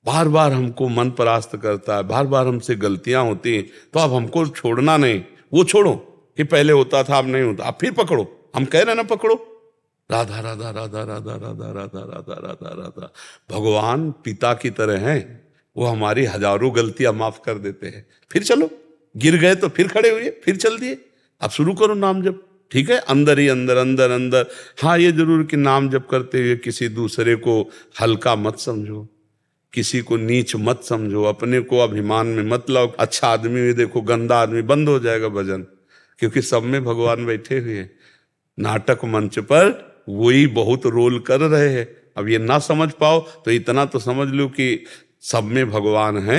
बार बार हमको मन परास्त करता है, बार बार हमसे गलतियां होती हैं, तो अब हमको छोड़ना नहीं। वो छोड़ो कि पहले होता था अब नहीं होता, अब फिर पकड़ो। हम कह रहे ना पकड़ो, राधा राधा राधा राधा राधा राधा राधा राधा राधा। भगवान पिता की तरह हैं, वो हमारी हजारों गलतियां माफ कर देते हैं। फिर चलो, गिर गए तो फिर खड़े हुए, फिर चल दिए। अब शुरू करो नाम जप, ठीक है, अंदर ही अंदर अंदर अंदर। हाँ ये जरूर कि नाम जप करते हुए किसी दूसरे को हल्का मत समझो, किसी को नीच मत समझो, अपने को अभिमान में मत लाओ। अच्छा आदमी भी देखो गंदा आदमी, बंद हो जाएगा भजन, क्योंकि सब में भगवान बैठे हुए हैं। नाटक मंच पर वही बहुत रोल कर रहे हैं। अब ये ना समझ पाओ तो इतना तो समझ लो कि सब में भगवान है,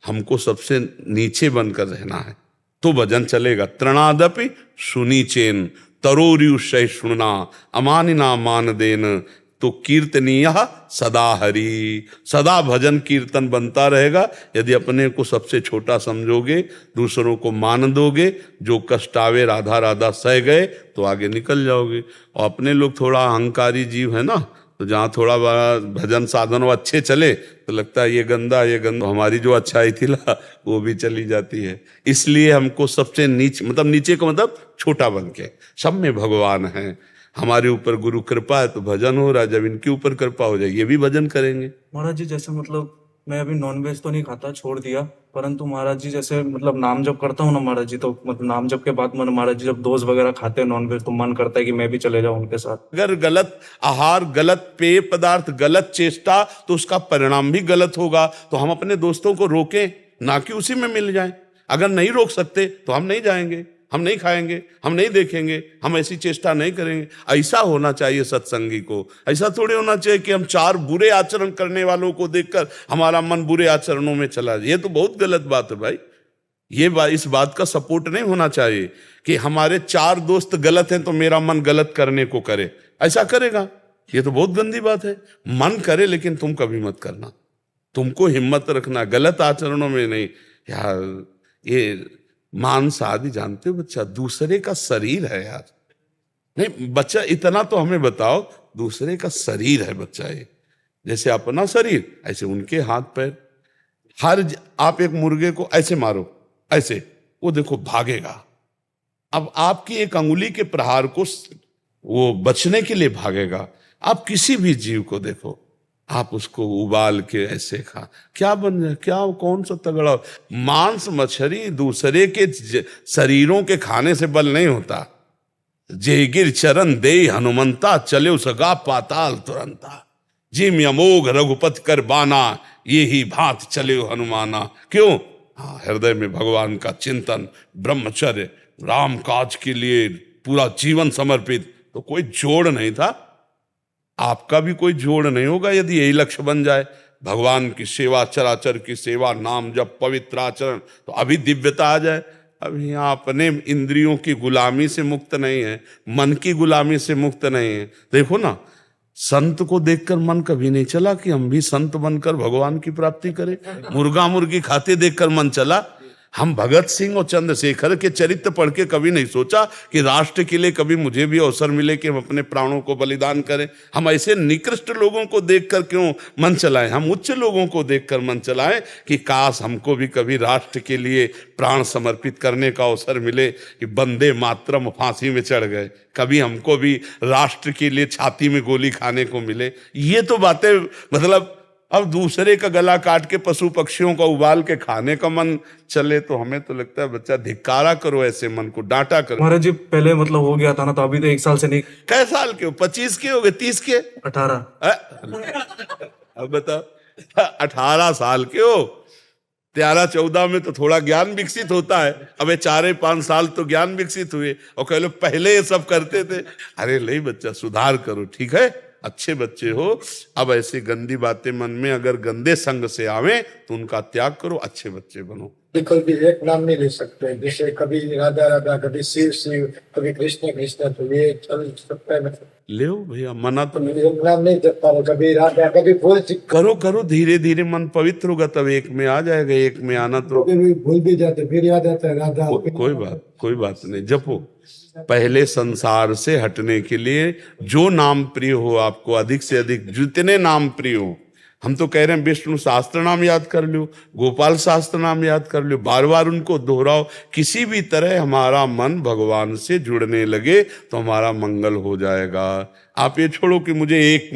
हमको सबसे नीचे बनकर रहना है, तो भजन चलेगा। तृणादपि सुनी चेन तरोरियु सहिष्णुना अमानिना मान देन, तो कीर्तनीय सदा हरि। सदा भजन कीर्तन बनता रहेगा यदि अपने को सबसे छोटा समझोगे, दूसरों को मान दोगे। जो कष्ट आवे राधा राधा सह गए तो आगे निकल जाओगे। और अपने लोग थोड़ा अहंकारी जीव है ना, तो जहाँ थोड़ा बड़ा भजन साधन अच्छे चले तो लगता है ये गंदा ये गंदा, हमारी जो अच्छाई थी ना वो भी चली जाती है। इसलिए हमको सबसे नीचे, मतलब नीचे का मतलब छोटा बन के, सब में भगवान है। हमारे ऊपर गुरु कृपा है तो भजन हो रहा है, जब इनके ऊपर कृपा हो जाए ये भी भजन करेंगे। महाराज जी जैसे मतलब मैं अभी नॉनवेज तो नहीं खाता, छोड़ दिया, परंतु महाराज जी जैसे मतलब नाम जप करता हूँ ना महाराज जी, तो मतलब नाम जप के बाद मन महाराज जी जब दोस्त वगैरह खाते हैं नॉनवेज तो मन करता है कि मैं भी चले जाऊं उनके साथ। अगर गलत आहार, गलत पेय पदार्थ, गलत चेष्टा, तो उसका परिणाम भी गलत होगा। तो हम अपने दोस्तों को रोकें, ना कि उसी में मिल जाएं। अगर नहीं रोक सकते तो हम नहीं जाएंगे, हम नहीं खाएंगे, हम नहीं देखेंगे, हम ऐसी चेष्टा नहीं करेंगे। ऐसा होना चाहिए सत्संगी को। ऐसा थोड़ी होना चाहिए कि हम चार बुरे आचरण करने वालों को देखकर हमारा मन बुरे आचरणों में चला जाए। ये तो बहुत गलत बात है भाई। इस बात का सपोर्ट नहीं होना चाहिए कि हमारे चार दोस्त गलत हैं तो मेरा मन गलत करने को करे। ऐसा करेगा, ये तो बहुत गंदी बात है। मन करे लेकिन तुम कभी मत करना। तुमको हिम्मत रखना, गलत आचरणों में नहीं। यार ये मांस आदि जानते हो बच्चा, दूसरे का शरीर है यार। नहीं बच्चा, इतना तो हमें बताओ, दूसरे का शरीर है बच्चा ये। जैसे अपना शरीर ऐसे उनके हाथ पैर। आप एक मुर्गे को ऐसे मारो, ऐसे, वो देखो भागेगा। अब आपकी एक अंगुली के प्रहार को वो बचने के लिए भागेगा। आप किसी भी जीव को देखो, आप उसको उबाल के ऐसे खा, क्या बन जाए, क्या कौन सा तगड़ा। मांस मछली दूसरे के शरीरों के खाने से बल नहीं होता। जेगिर चरण दे हनुमंता, चले सगा पाताल तुरंता। जिम अमोघ रघुपति कर बाना, ये ही भांत चले हनुमाना। क्यों? हाँ, हृदय में भगवान का चिंतन, ब्रह्मचर्य, राम काज के लिए पूरा जीवन समर्पित। तो कोई जोड़ नहीं था, आपका भी कोई जोड़ नहीं होगा यदि यही लक्ष्य बन जाए। भगवान की सेवा, चराचर की सेवा, नाम जब, पवित्र आचरण, तो अभी दिव्यता आ जाए। अभी यहाँ अपने इंद्रियों की गुलामी से मुक्त नहीं है, मन की गुलामी से मुक्त नहीं है। देखो ना, संत को देखकर मन कभी नहीं चला कि हम भी संत बनकर भगवान की प्राप्ति करें। मुर्गा मुर्गी खाते देखकर मन चला। हम भगत सिंह और चंद्रशेखर के चरित्र पढ़ के कभी नहीं सोचा कि राष्ट्र के लिए कभी मुझे भी अवसर मिले कि हम अपने प्राणों को बलिदान करें। हम ऐसे निकृष्ट लोगों को देखकर क्यों मन चलाएं, हम उच्च लोगों को देखकर मन चलाएं कि काश हमको भी कभी राष्ट्र के लिए प्राण समर्पित करने का अवसर मिले। कि वंदे मातरम फांसी में चढ़ गए, कभी हमको भी राष्ट्र के लिए छाती में गोली खाने को मिले। ये तो बातें, मतलब अब दूसरे का गला काट के पशु पक्षियों का उबाल के खाने का मन चले तो हमें तो लगता है बच्चा धिक्कारा करो, ऐसे मन को डांटा करो। महाराज जी पहले मतलब हो गया था ना, तो अभी तो 1 साल से नहीं। कै साल के हो? 25 के हो गए? 30 के? 18। अब बताओ, 18 साल के हो। 13-14 में तो थोड़ा ज्ञान विकसित होता है। अब 4-5 साल तो ज्ञान विकसित हुए और कह लो पहले ये सब करते थे। अरे नहीं बच्चा, सुधार करो, ठीक है, अच्छे बच्चे हो। अब ऐसी गंदी बातें मन में अगर गंदे संग से आवे तो उनका त्याग करो, अच्छे बच्चे बनो। कोई भी एक नाम नहीं ले सकते, जैसे कभी राधा राधा, कभी शिव शिव, कभी कृष्ण कृष्ण, तो ये चल सकता है। ले भैया, मना तो एक नाम नहीं जपता हूँ, कभी राधा कभी भूल। करो करो, धीरे धीरे मन पवित्र होगा तब एक में आ जाएगा। एक में आना तो भूल भी जाते, फिर याद आता है राधा। कोई बात नहीं, जपो। पहले संसार से हटने के लिए जो नाम प्रिय हो आपको, अधिक से अधिक जितने नाम प्रिय हो, हम तो कह रहे हैं विष्णु सहस्त्र नाम याद कर लो, गोपाल सहस्त्र नाम याद कर लो, बार बार उनको दोहराओ। किसी भी तरह हमारा मन भगवान से जुड़ने लगे तो हमारा मंगल हो जाएगा। आप ये छोड़ो कि मुझे एक,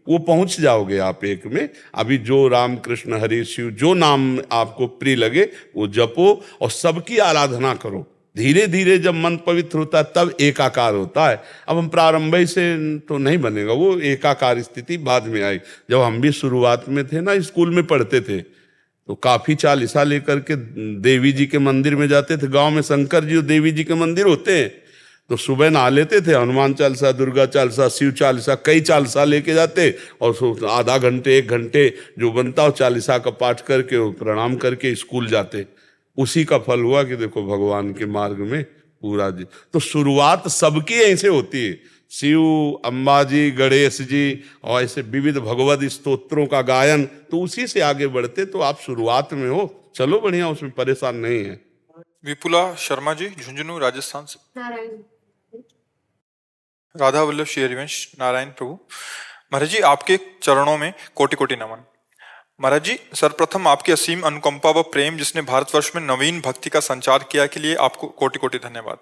वो पहुंच जाओगे आप एक में। अभी जो राम कृष्ण हरि शिव जो नाम आपको प्रिय लगे वो जपो और सबकी आराधना करो। धीरे धीरे जब मन पवित्र होता है तब एकाकार होता है। अब हम प्रारंभ से तो नहीं बनेगा, वो एकाकार स्थिति बाद में आई। जब हम भी शुरुआत में थे ना, स्कूल में पढ़ते थे, तो काफी चालीसा लेकर के देवी जी के मंदिर में जाते थे। गांव में शंकर जी और देवी जी के मंदिर होते हैं, तो सुबह नहा लेते थे, हनुमान चालीसा, दुर्गा चालीसा, शिव चालीसा, कई चालीसा लेके जाते और आधा घंटे 1 घंटे जो बनता हो चालीसा का पाठ करके प्रणाम करके स्कूल जाते। उसी का फल हुआ कि देखो भगवान के मार्ग में पूरा जी। तो शुरुआत सबकी ऐसे होती है, शिव, अंबाजी, गणेश जी और ऐसे विविध भगवत स्तोत्रों का गायन, तो उसी से आगे बढ़ते। तो आप शुरुआत में हो, चलो बढ़िया, उसमें परेशान नहीं है। विपुला शर्मा जी, झुंझुनू, राजस्थान से। नारायण। राधा वल्लभ श्री हरिवंश, नारायण प्रभु। महाराज जी, आपके चरणों में कोटि कोटि नमन। महाराज जी, सर्वप्रथम आपकी असीम अनुकंपा व प्रेम जिसने भारतवर्ष में नवीन भक्ति का संचार किया के लिए आपको कोटि कोटि धन्यवाद।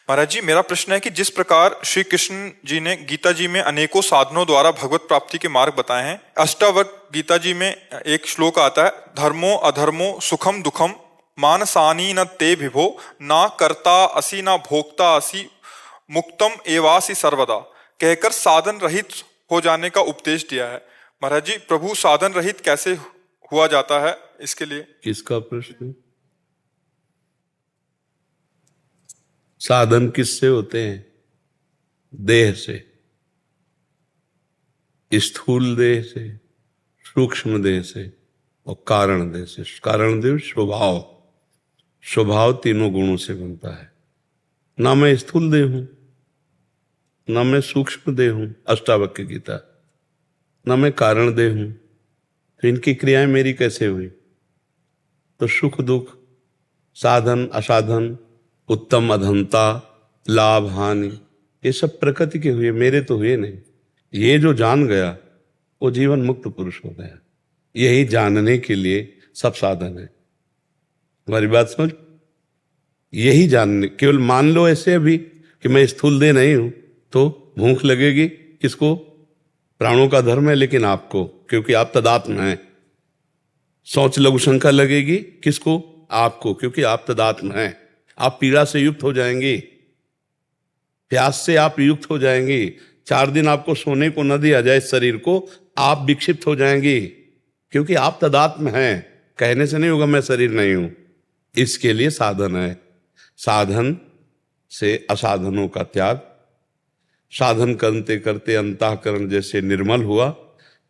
महाराज जी, मेरा प्रश्न है कि जिस प्रकार श्री कृष्ण जी ने गीता जी में अनेकों साधनों द्वारा भगवत प्राप्ति के मार्ग बताए हैं, अष्टावक्र गीता जी में एक श्लोक आता है, धर्मो अधर्मो सुखम दुखम मानसानी न ते विभो, ना कर्ता असी ना भोक्ता असी मुक्तम एवासी सर्वदा, कहकर साधन रहित हो जाने का उपदेश दिया है। महाराज जी, प्रभु साधन रहित कैसे हुआ जाता है, इसके लिए। किसका प्रश्न? साधन किससे होते हैं? देह से, स्थूल देह से, सूक्ष्म देह से और कारण देह से। कारण देह स्वभाव, स्वभाव तीनों गुणों से बनता है। ना मैं स्थूल देह हूं, ना मैं सूक्ष्म देह हूं, अष्टावक्र गीता, ना मैं कारण देह हूं, तो इनकी क्रियाएं मेरी कैसे हुई? तो सुख दुख, साधन असाधन, उत्तम अधमता, लाभ हानि, ये सब प्रकृति के हुए, मेरे तो हुए नहीं। ये जो जान गया वो जीवन मुक्त पुरुष हो गया। यही जानने के लिए सब साधन है। हमारी बात समझ? यही जानने, केवल मान लो ऐसे अभी कि मैं स्थूल देह नहीं हूं, तो भूख लगेगी किसको? प्राणों का धर्म है, लेकिन आपको, क्योंकि आप तदात्म हैं। सोच लघु शंका लगेगी किसको? आपको, क्योंकि आप तदात्म हैं। आप पीड़ा से युक्त हो जाएंगे, प्यास से आप युक्त हो जाएंगे। 4 दिन आपको सोने को न दिया जाए शरीर को, आप विक्षिप्त हो जाएंगे, क्योंकि आप तदात्म हैं। कहने से नहीं होगा मैं शरीर नहीं हूं। इसके लिए साधन है। साधन से असाधनों का त्याग। साधन करते करते अंतःकरण जैसे निर्मल हुआ,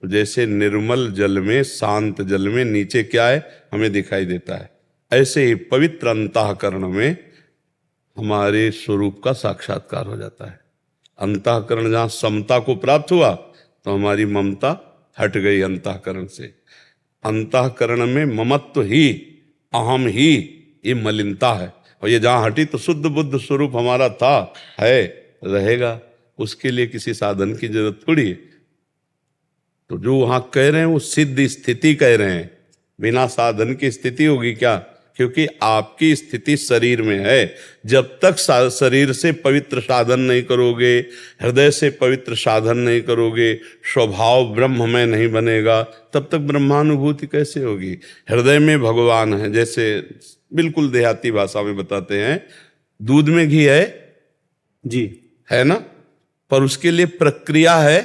जैसे निर्मल जल में, शांत जल में नीचे क्या है हमें दिखाई देता है, ऐसे ही पवित्र अंतःकरण में हमारे स्वरूप का साक्षात्कार हो जाता है। अंतःकरण जहां समता को प्राप्त हुआ तो हमारी ममता हट गई अंतःकरण से। अंतःकरण में ममत्व ही, अहम ही, ये मलिनता है, और ये जहां हटी तो शुद्ध बुद्ध स्वरूप हमारा था, है, रहेगा। उसके लिए किसी साधन की जरूरत थोड़ी है। तो जो वहां कह रहे हैं वो सिद्ध स्थिति कह रहे हैं। बिना साधन की स्थिति होगी क्या? क्योंकि आपकी स्थिति शरीर में है। जब तक शरीर से पवित्र साधन नहीं करोगे, हृदय से पवित्र साधन नहीं करोगे, स्वभाव ब्रह्म में नहीं बनेगा, तब तक ब्रह्मानुभूति कैसे होगी? हृदय में भगवान है। जैसे बिल्कुल देहाती भाषा में बताते हैं, दूध में घी है जी, है ना, पर उसके लिए प्रक्रिया है।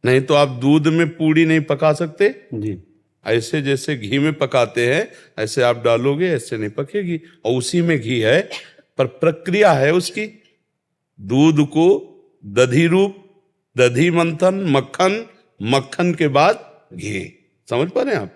नहीं तो आप दूध में पूड़ी नहीं पका सकते जी, ऐसे जैसे घी में पकाते हैं ऐसे आप डालोगे, ऐसे नहीं पकेगी। और उसी में घी है, पर प्रक्रिया है उसकी। दूध को दधी रूप, दधी मंथन, मक्खन, मक्खन के बाद घी। समझ पा रहे हैं आप?